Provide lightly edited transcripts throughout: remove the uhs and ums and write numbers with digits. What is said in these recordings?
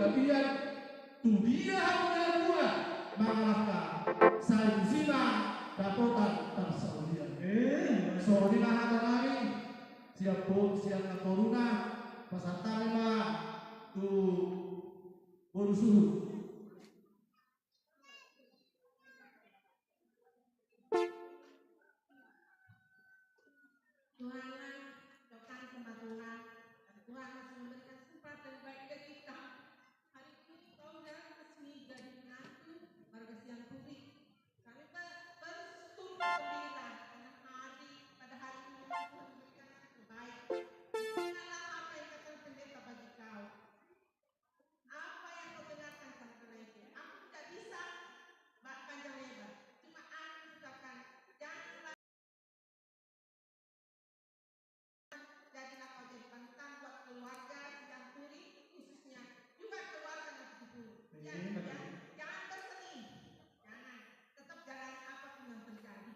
gabian tu dia hanya dua mengalahkan saya zina dapotan tersaudian saudina hata kami siap siap corona pasatan lima tu berusuh Tuhan doakan kemajuan dan Tuhan masih memberikan kesempatan baik bagi kita. Hari ini kau dan resmi jadi menantu warga Siang Putih. Kami bersyukur gembira karena pada hari ini Tuhan memberikan yang terbaik. Inilah apa yang kata pendeta bagi kau. Apa yang kau dengarkan sampai itu. Aku tidak bisa panjang lebar. Cuma aku katakan janganlah jadilah kau jadi panutan buat keluarga Siang Putih khususnya juga keluarga Nabi jangan bersedih, jangan tetap jalani apapun yang terjadi.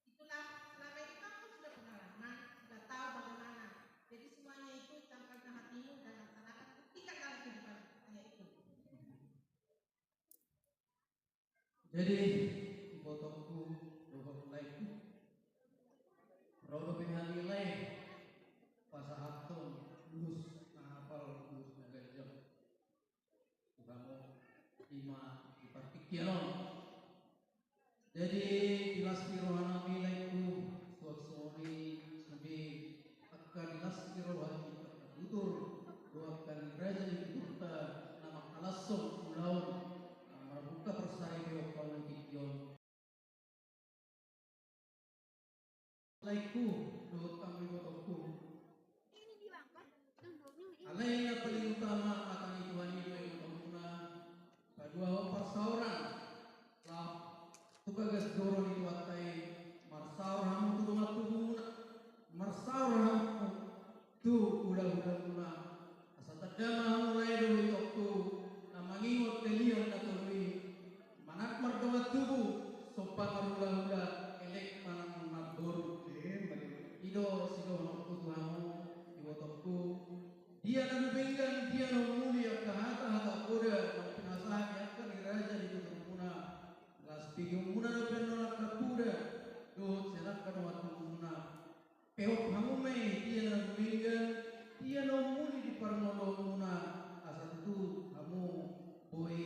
Itulah selama ini kamu sudah pengalaman, sudah tahu bagaimana. Jadi semuanya itu campurkan hatimu dan laksanakan buktikan dalam kehidupan hanya itu. Jadi botolku dohor laiku rodo penghadilai pasahatun lulus hafal lulus nagajam kamu lima dipartikiron. Jadi dilas pirohana milaiku suasoni sampai akan dilas pirohana tutur doakan raja diturta nama alasum ulaun buka persari beo kalau kikion laiku doa kami botolku alai yang paling utama akan Tuhan itu yang utama kedua persauran lah tugas dorong itu watai marsauran tu rumah tu marsauran tu udah asal terdama mulai dulu itu namangingot kalian atau manat margawa tubuh sopan marula elek manang mabur ido sido nokku tuhamu ibotokku dia nanu benggan dia nanu mulia kahata koda pinasahan yakkan raja di tutumuna las pigumuna na penolak kapuda do senak kanu watumuna peok hamume dia nanu benggan dia nanu muli di parnolomuna asal itu kamu boy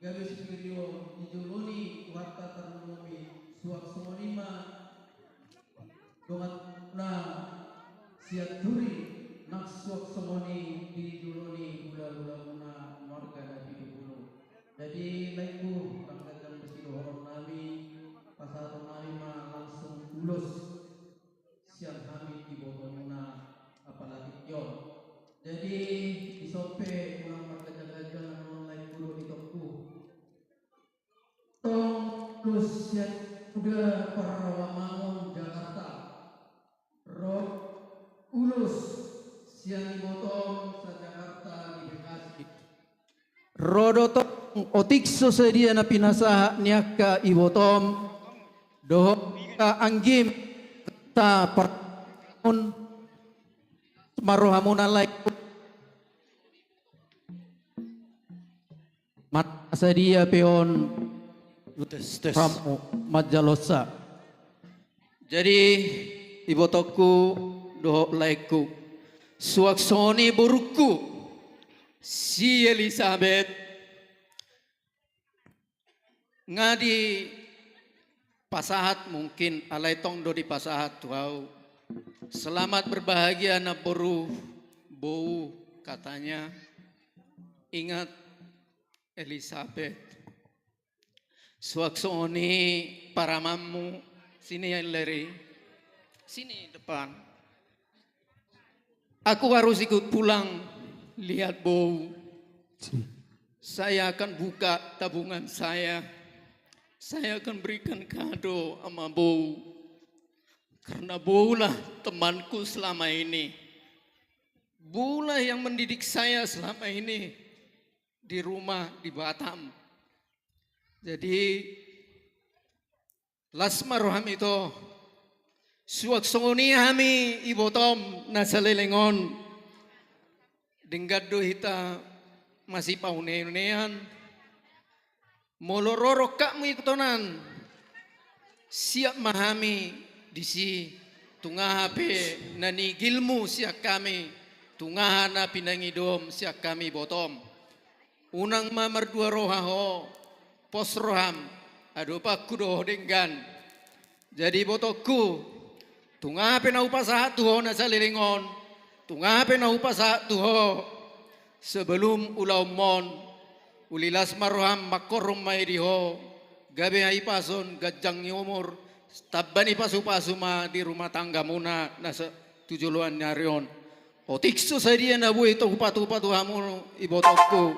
gabe sikirio dijoloni wata tarnomi suak somonima dongat na siaturi nak suak somoni dijoloni gula-gula muna marga dari dulu. Jadi laiku rangkaian besidohoron nami pasal nami mah langsung lulus siang kami di botomuna apalagi yon. Jadi isope ulang marga jaga-jaga online dulu di toko tong plus udah Parawamangun Jakarta road ulus siang botong sa Jakarta di Bekasi rodoto otikso sedia na pinasa niaka ibotom doho ka anggim ta parun marohamuna lai mat sedia peon Pramu Majalosa. Jadi ibotoku doho laiku suaksoni buruku si Elizabeth ngadi pasahat mungkin alai tong do di pasahat wow selamat berbahagia na boru bau katanya ingat Elizabeth suaksoni para mamu sini yang leri sini depan aku harus ikut pulang lihat bau saya akan buka tabungan saya akan berikan kado sama bau karena baulah temanku selama ini baulah yang mendidik saya selama ini di rumah di Batam. Jadi lasmar roham itu suak songoni hami ibotom nasalelengon denggado hita masih paunean molororo kami ikutonan siap mahami disi tungah hape nani gilmu siap kami tungah na pinangidom siap kami botom unang mamardua rohaho pos roham adopa kudo denggan jadi botokku tungah hape na upasaha tuho na salilingon tungah hape na upasaha tuho sebelum ulau mon ulilas marham makorum mairiho gabe ai pason gajang umur tabani pasu-pasu ma di rumah tangga muna nasa tujuluan nyarion otiksu sadia na bu itu upatu-upatu hamu ibotokku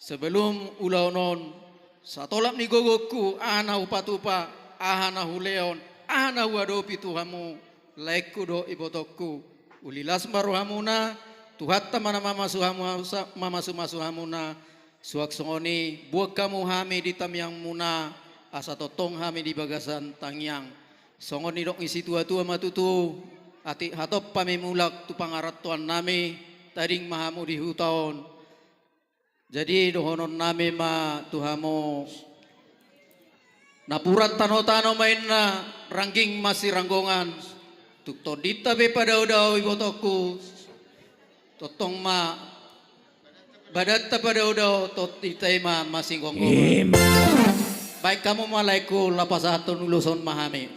sebelum ulau non satolap ni gogoku ahana upatupa ahana huleon ahana wadopi tuhamu laiku do ibotokku ulilas marhamuna tuhatta mana mama suhamu mama sumasuhamuna suak songoni buat kamu hami di tamyang muna asa totong hami di bagasan tangyang songoni dok isi tua-tua matutu ati hatop pamimulak tu pangaratuan nami tading mahamu di hutaon jadi dohonon nami ma tuhamu napurat tano-tano main na ranking masih ranggongan tuk todita be pada udao ibotoku totong ma badat pada udah tot itema masing gonggongan. Baik kamu malaiku lapas satu nuluson mahami.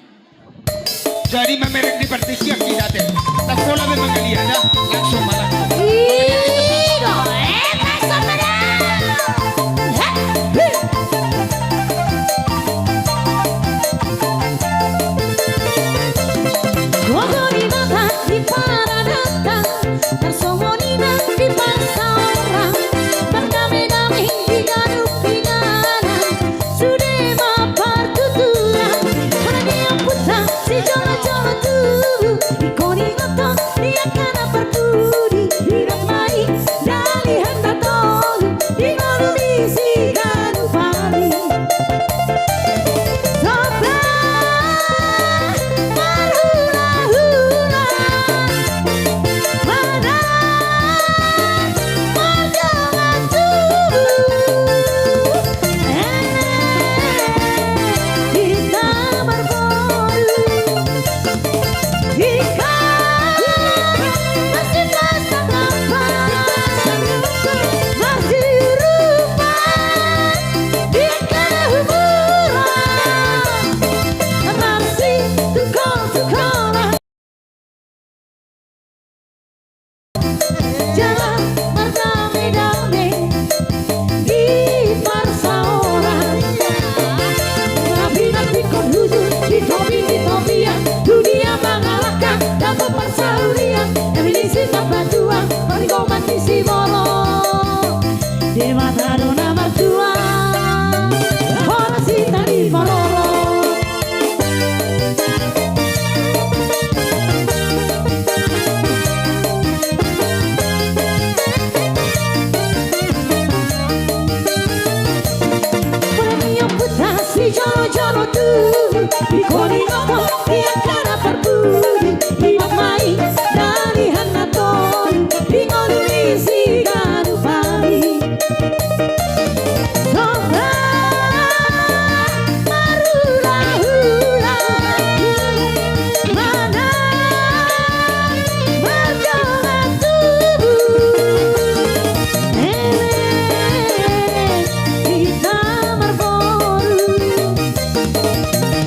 Jadi memerek di partisi yang tidak ada. Tak pola memang dia dah langsung malah.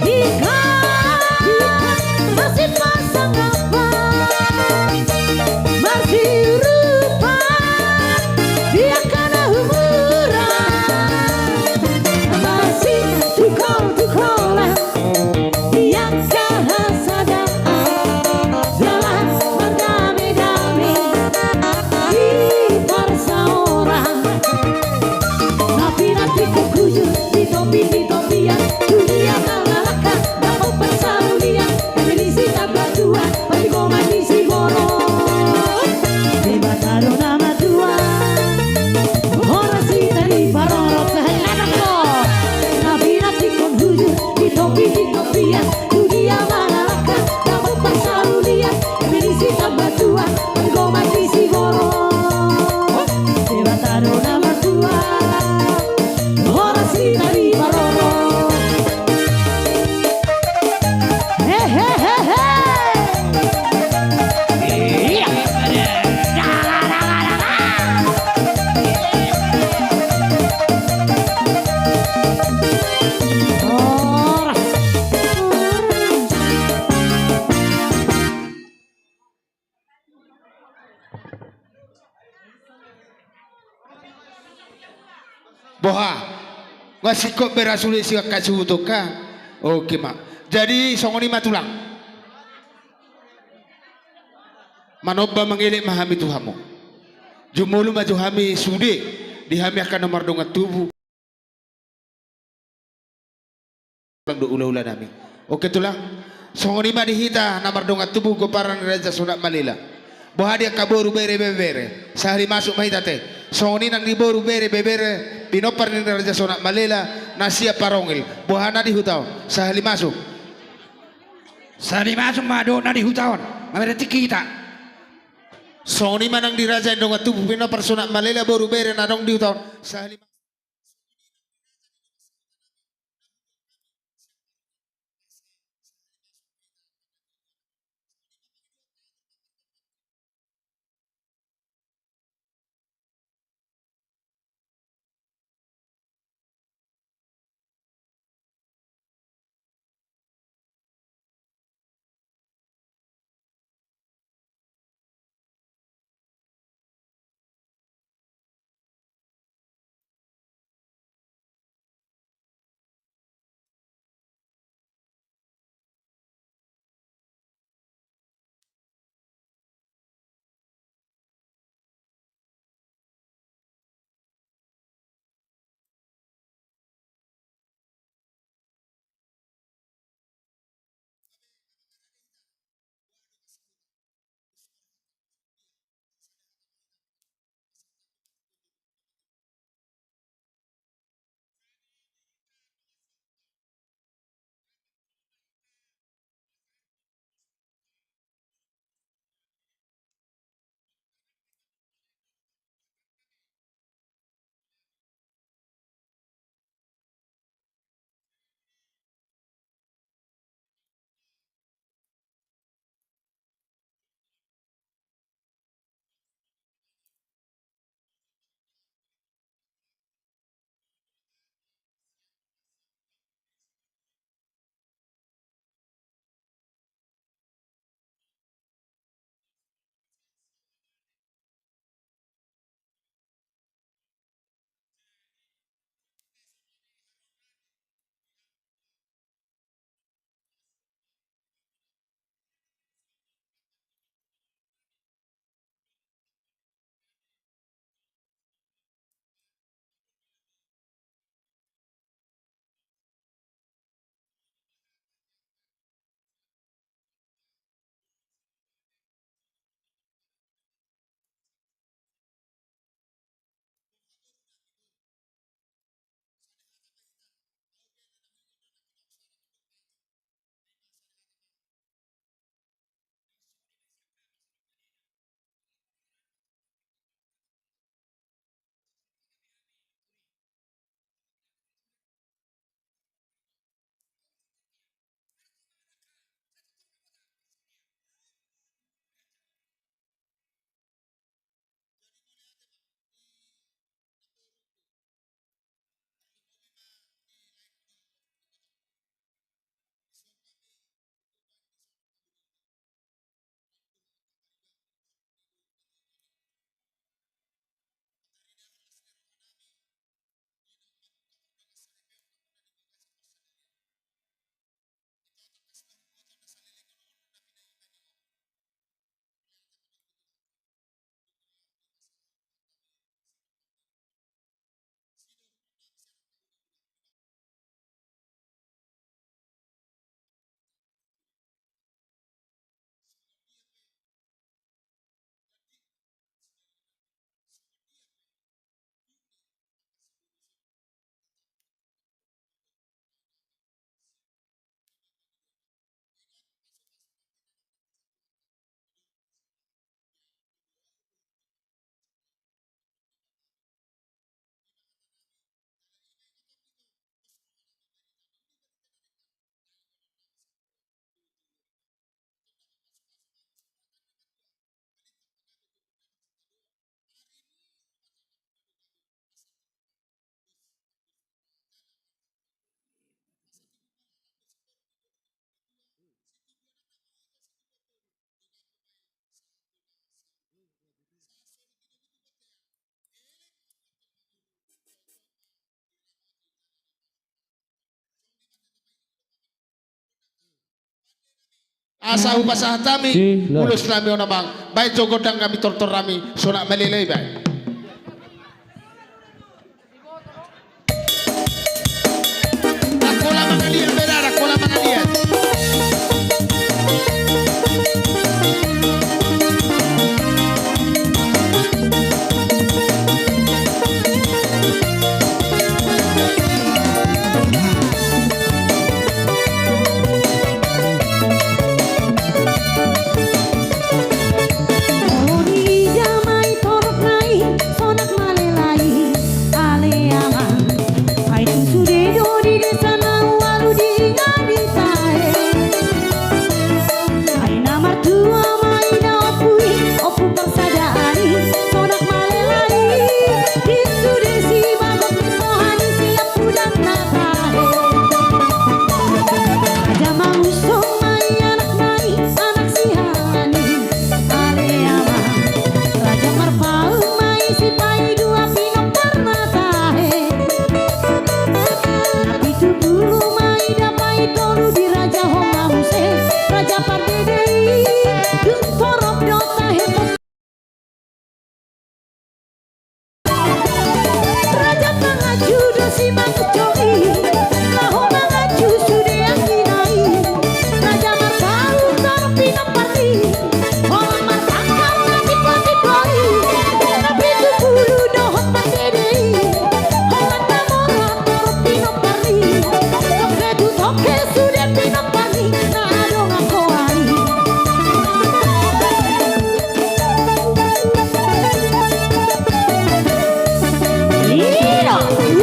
Ika Boha. Ngasih kok berasuli si kacu ka. Oke mak. Jadi songoni matulang. Manoba mengilik mahami Tuhanmu. Jumulu maju hami sude. Dihami akan nomor dongat tubuh. Do ula-ula nami. Oke tulang. Songoni ma dihita nomor dongat tubuh goparan Raja Sunat Malila. Boha dia kaboru bere bere. Sehari masuk mahita teh. Songoni nang diboru bere bere. Pinopar ni Raja Sunat Malila. Nasia parongil. Boha na dihutau. Sehari masuk. Sari masuk madu na di hutan. Mamerti kita. Songoni manang di Raja dongat tubuh. Pinopar Sunat Malila boru bere na dong dihutau. Sehari asa upasah kami ulus kami onamang baik jogodang kami tortor kami sonak melilai baik. Rakola mangalian beda rakola mangalian.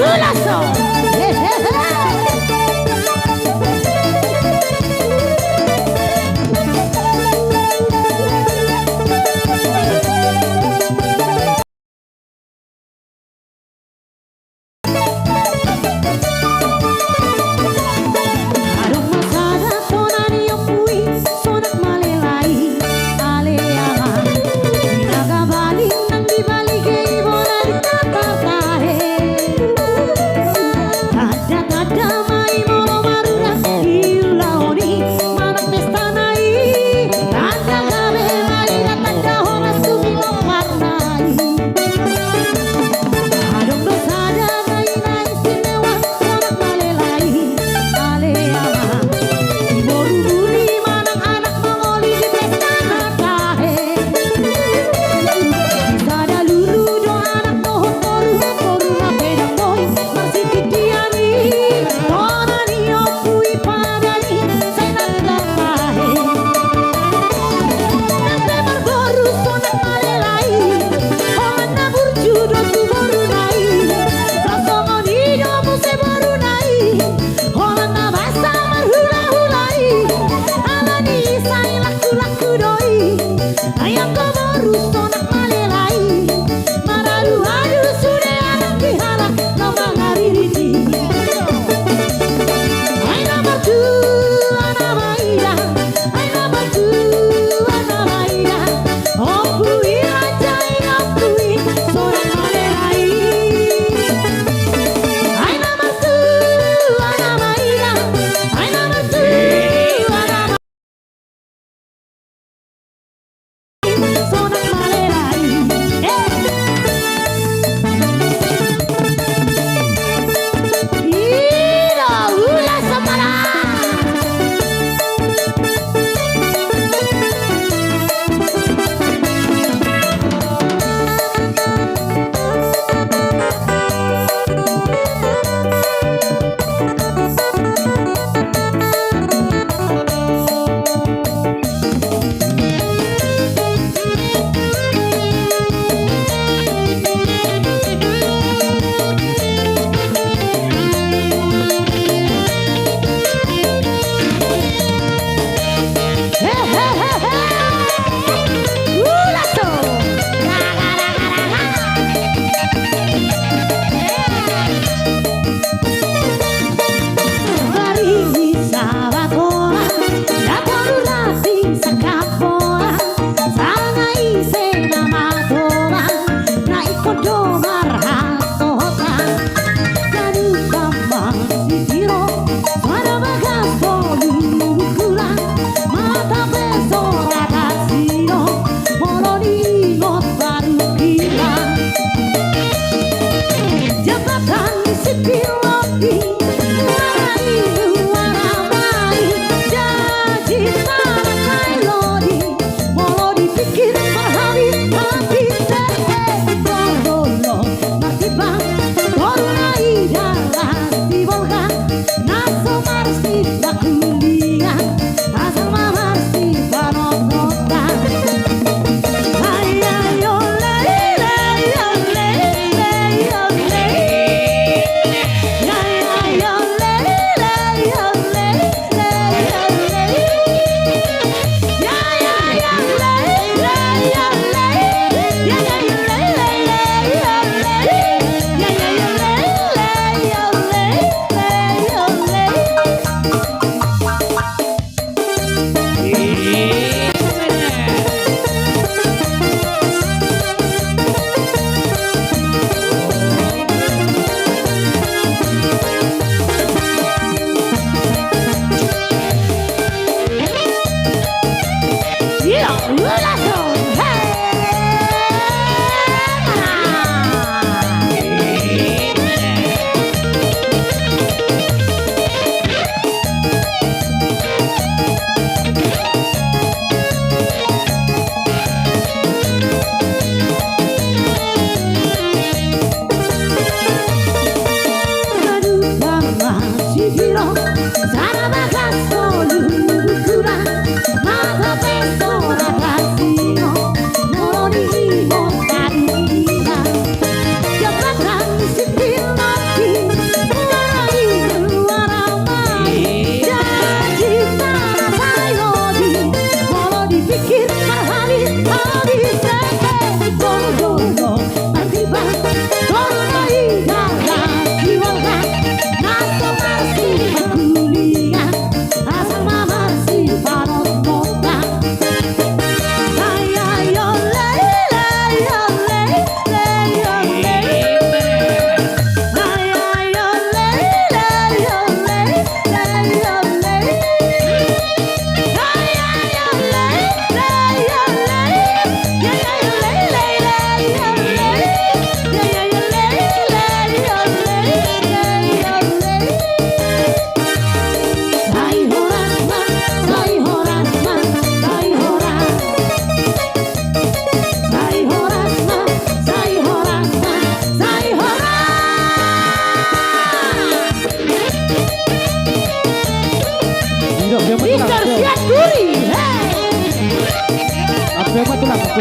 Golazo!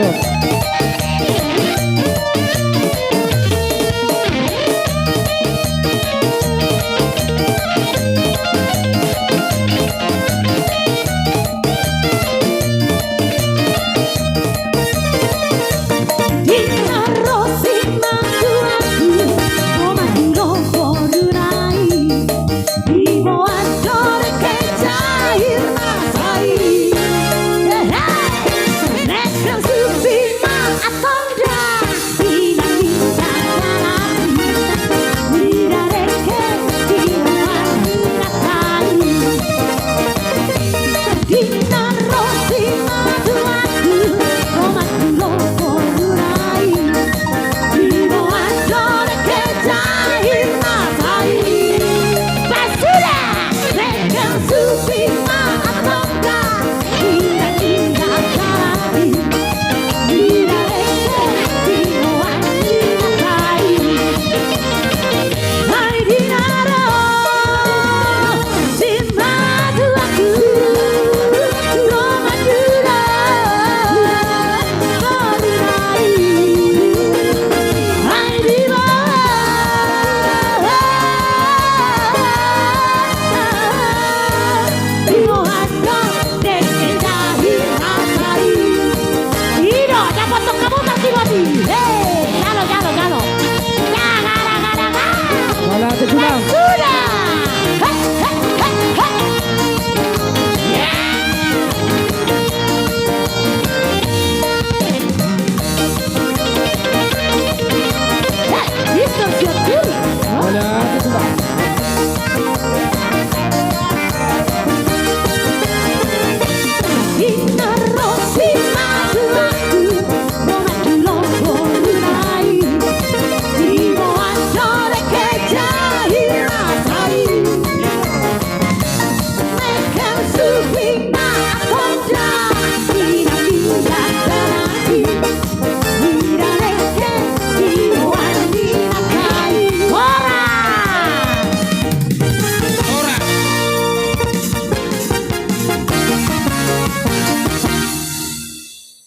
Betul.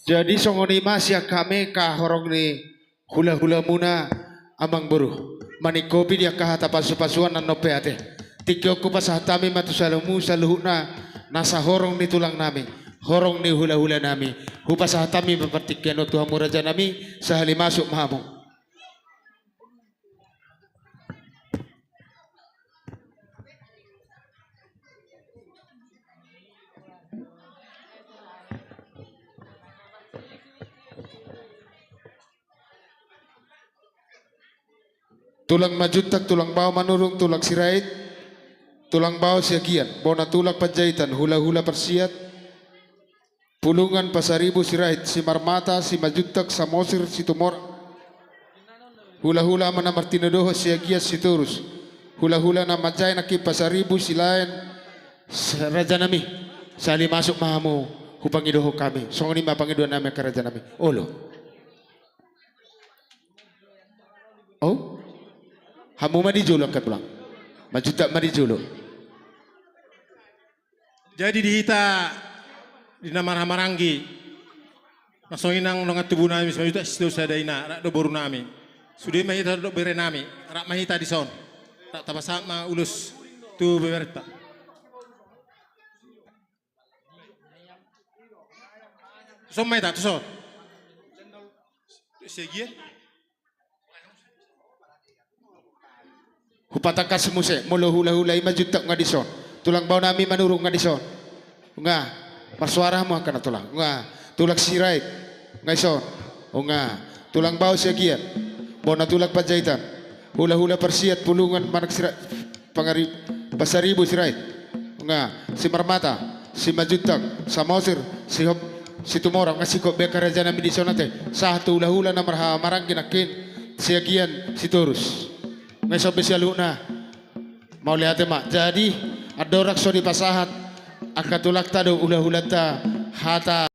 Jadi songonima siya kami kahorong ni hula-hula muna amang buruh. Manikopi dia kahata pasu-pasuan nan nopeate. Tikyo ko pa sa hatami matusalamu sa luhut na nasa horong ni tulang nami. Horong ni hula-hula nami. Hupa sa hatami mapatikyan o Tuhan muraja nami sa halimasuk mahamong. Tulang majutak, tulang baw manurung, tulang sirait, tulang baw siagian, bona tulak pajahitan, hula-hula persiat, pulungan pasaribu sirait, si marmata, si majutak, samosir, si tumor, hula-hula mana martinodoho siagian si turus, hula-hula na majay nakip pasaribu silayan, raja nami, sali masuk mahamu, hupangidoho kami, songoni mapangidohan nami ke raja nami, olo. Oh? Hamu madijulo kan pulang. Majutak madijulo. Jadi dihita di nama Marangi. Masongin nang nongat tubuh nami majutak situ sadaina rak do boru nami. Sudah mahita do bere nami, rak mahita di son. Tak tapasak ma ulus tu beberta. Son mahita tu son. Segian. Hupataka semuse mulu hula-hula majutak ngadison. Tulang bau nami manurung ngadison. Nga marsuara mo akan tulang. Nga tulak sirait ngaison. Nga tulang bau segian. Bona tulak pajahitan. Hula-hula persiat pulungan manak sirait pangari pasaribu sirait. Nga si marmata, si majutak, samosir, si hop, si tumorang nga si kok bekaraja nami di sonate. Satu hula-hula na marangkin akin segian si turus. May spesial na mau lihat mak jadi adorak so di pasahat akatulak tado ulah-ulah ta hata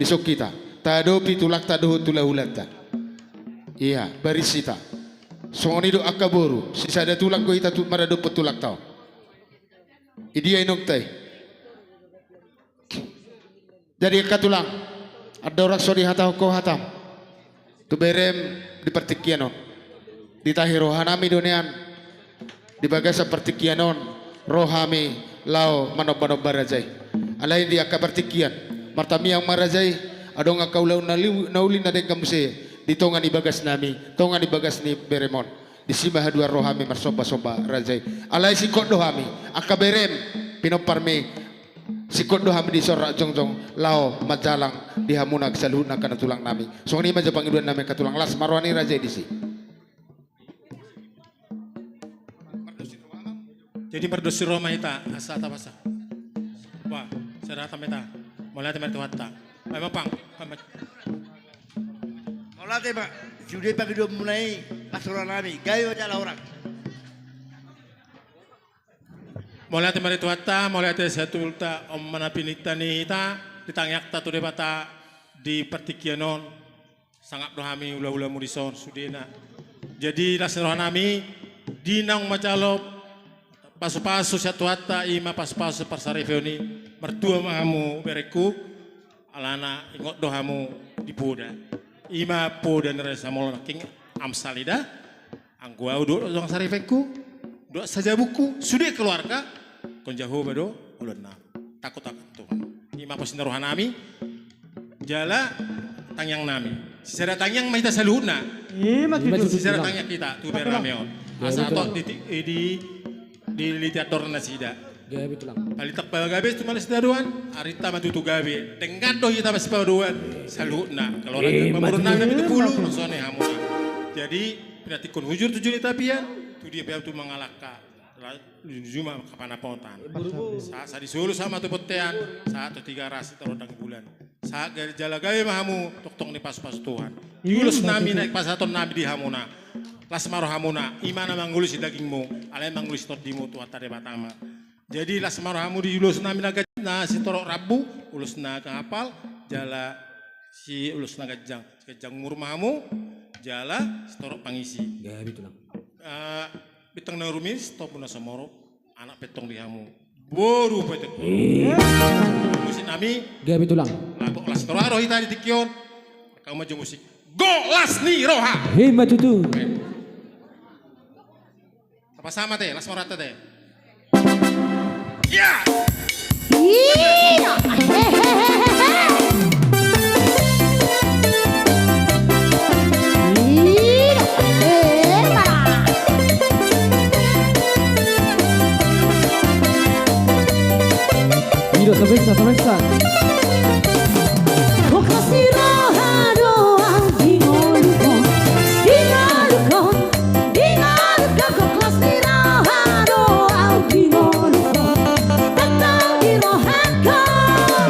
disok kita tado pitulak tado tulah-ulah ta iya barisita songoni do akaboru sisa ada tulak ko ita tu marado petulak tau idia inok tay Jadi katulang ada orang sodi hatau ko hatam tu berem di pertikianon di tahir rohanami donian di bagas pertikianon rohami lao manob barajai alai dia ka pertikian martami yang marajai adong ngakau lau nauli na deng kamuse di tongan di bagas nami tongan di bagas ni beremon di simah dua rohami marsoba rajai alai sikot dohami akaberem pinoparme sikot dohami di sorak jongjong lao majalang di hamuna kesaluhna kana tulang nami so ni maja pangiduan nami katulang las marwani rajai di si jadi merdosi Roma ita asa ta basa wah serata meta mulai temen tuatta memang pang Olah tema, sudah pagi dua mulai pastoran kami, gayo adalah orang. mulai temen tuatta mulai te satulta om manapinita ni ita ditangyak ta tu debata di pertikianon sangat dohami ula-ula murison sudena jadi lasen rohanami dinang macalop pasu-pasu satuata ima pasu-pasu parsarefeoni mertua mahamu bereku alana ingot dohamu di poda ima poda neresa molona king amsalida anggua udo dong sarefeku do saja buku sudah keluarga konjaho bado ulun takut Tuhan ima pasin rohanami jala tangyang nami sisara tangyang mahita saluhna sisara tangyang kita tu berameon asa to di literatur nasida Gabi tulang. palitak pagabe tu malas daruan arita matutu gabe dengan doh kita masih paduan saluhna kalau orang memurun nami itu puluh maksudnya hamuna jadi pinatikun hujur tujuh tapian tu dia biar tu mengalahkan Juma kapan apotan saat disuruh sama tu potean saat tu 3 ras terondang bulan saat jala gawe mahamu tok ni pas Tuhan yulus nami naik pasaton nami di hamuna lasmaro hamuna imana manggulus dagingmu alai manggulus todimu tu atare batama jadi lasmaro hamu di yulus nami naga na si torok rabu ulus naga apal jala si ulus naga kejang murmahamu jala si torok pangisi Gabi tulang. Bitang na rumis, top na sa moro, anak petong di hamu. Boru petek. Musik nami, Gabi tulang. lagu las toraro hita di tikyon. Kau maju musik. Go las ni roha. Hei matutu. Apa sama teh, las morata teh. Ya. Iya. Mira, samesa. Kau kasih rohano dingolukon, kau kasih rohano dingolukon, datang di rohankan.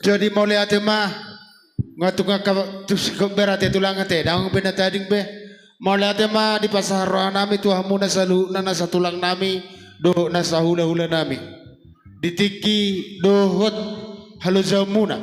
Jadi mulai ate mah ngatunga ka tus berate tulang ate daung pinatading be mulai ate mah di pasar nami tuah muna salu nana sa tulang nami do na sa hula-hula nami ditiki dohot haluzau muna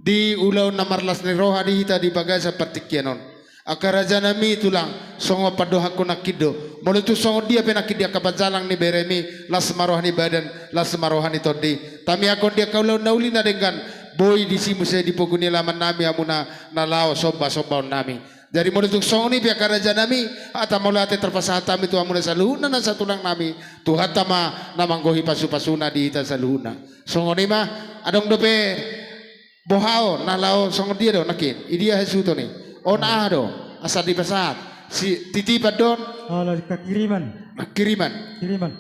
di ulau na marlas ni roha di hita di bagasa partikianon akaraja nami tulang songo padoha ko nakido mulai tu songo dia penakidia kapajalang ni beremi las marohani badan las marohani todi tami akon dia kaulau nauli na dengan boy di simu saya di poguni laman nami amuna nalao soba nami dari mulai tu songo ni pihak karaja nami ata mulai ate terpasata itu amuna saluhuna na sa tulang nami tuhat tama namanggohi pasu-pasuna di hita saluhuna songo ni mah adong dope bohao nalao songo dia do nakin idia hesuto ni on ado asal di pasat si titipan don Kalau kiriman. kiriman Kiriman.